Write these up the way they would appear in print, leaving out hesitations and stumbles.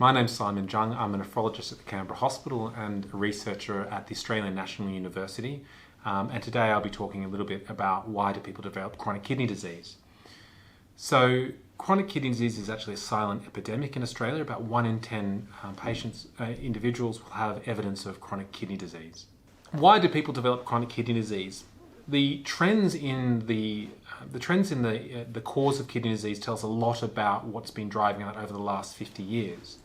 My name's Simon Jiang. I'm a nephrologist at the Canberra Hospital and a researcher at the Australian National University. And today I'll be talking a little bit about why do people develop chronic kidney disease. So chronic kidney disease is actually a silent epidemic in Australia. About 1 in 10 individuals will have evidence of chronic kidney disease. Why do people develop chronic kidney disease? The trends in the cause of kidney disease tell us a lot about what's been driving it over the last 50 years.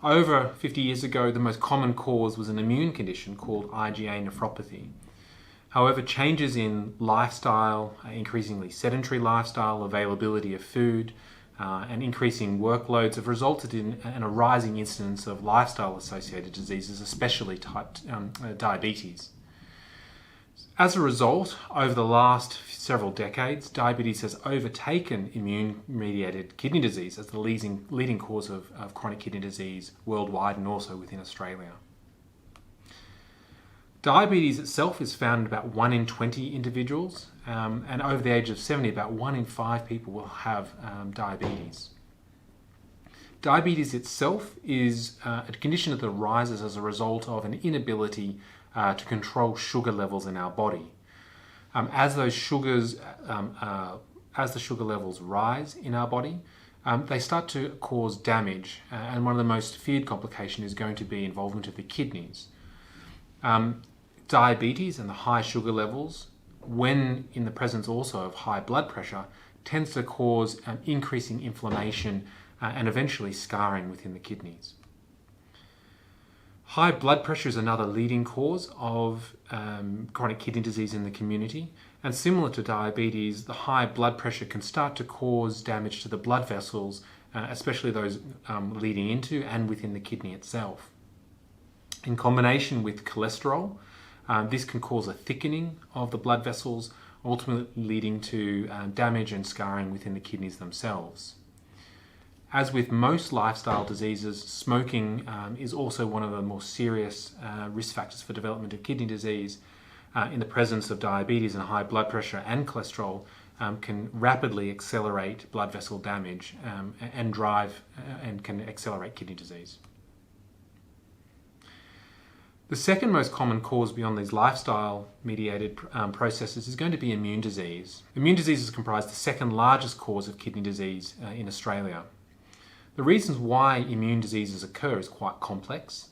Over 50 years ago, the most common cause was an immune condition called IgA nephropathy. However, changes in lifestyle, increasingly sedentary lifestyle, availability of food, and increasing workloads have resulted in a rising incidence of lifestyle-associated diseases, especially diabetes. As a result, over the last several decades, diabetes has overtaken immune-mediated kidney disease as the leading cause of chronic kidney disease worldwide and also within Australia. Diabetes itself is found in about 1 in 20 individuals, and over the age of 70, about 1 in 5 people will have diabetes. Diabetes itself is a condition that arises as a result of an inability to control sugar levels in our body. As the sugar levels rise in our body, they start to cause damage, and one of the most feared complications is going to be involvement of the kidneys. Diabetes and the high sugar levels, when in the presence also of high blood pressure, tends to cause increasing inflammation and eventually scarring within the kidneys. High blood pressure is another leading cause of chronic kidney disease in the community, and similar to diabetes, the high blood pressure can start to cause damage to the blood vessels, especially those leading into and within the kidney itself. In combination with cholesterol, this can cause a thickening of the blood vessels, ultimately leading to damage and scarring within the kidneys themselves. As with most lifestyle diseases, smoking is also one of the more serious risk factors for development of kidney disease. In the presence of diabetes and high blood pressure and cholesterol, can rapidly accelerate blood vessel damage and can accelerate kidney disease. The second most common cause beyond these lifestyle-mediated processes is going to be immune disease. Immune diseases comprise the second largest cause of kidney disease in Australia. The reasons why immune diseases occur is quite complex.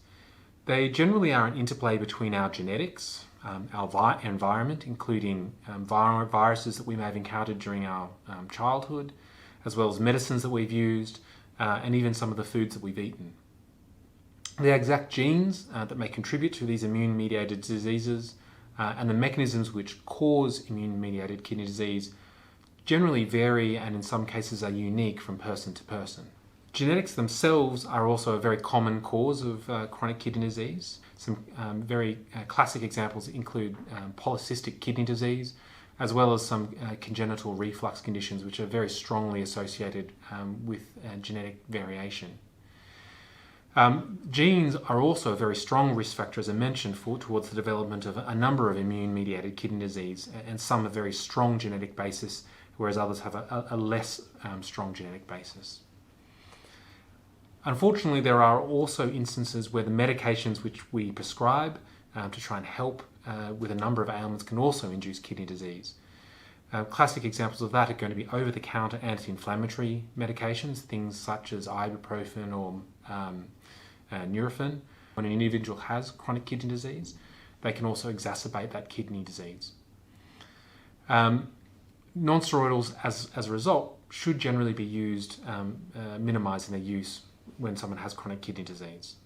They generally are an interplay between our genetics, our environment, including viruses that we may have encountered during our childhood, as well as medicines that we've used, and even some of the foods that we've eaten. The exact genes that may contribute to these immune-mediated diseases and the mechanisms which cause immune-mediated kidney disease generally vary and in some cases are unique from person to person. Genetics themselves are also a very common cause of chronic kidney disease. Some very classic examples include polycystic kidney disease, as well as some congenital reflux conditions, which are very strongly associated with genetic variation. Genes are also a very strong risk factor, as I mentioned, towards the development of a number of immune-mediated kidney disease, and some have very strong genetic basis, whereas others have a less strong genetic basis. Unfortunately, there are also instances where the medications which we prescribe to try and help with a number of ailments can also induce kidney disease. Classic examples of that are going to be over-the-counter anti-inflammatory medications, things such as ibuprofen or Nurofen. When an individual has chronic kidney disease, they can also exacerbate that kidney disease. Non-steroidals, as a result, should generally be used, minimizing their use when someone has chronic kidney disease.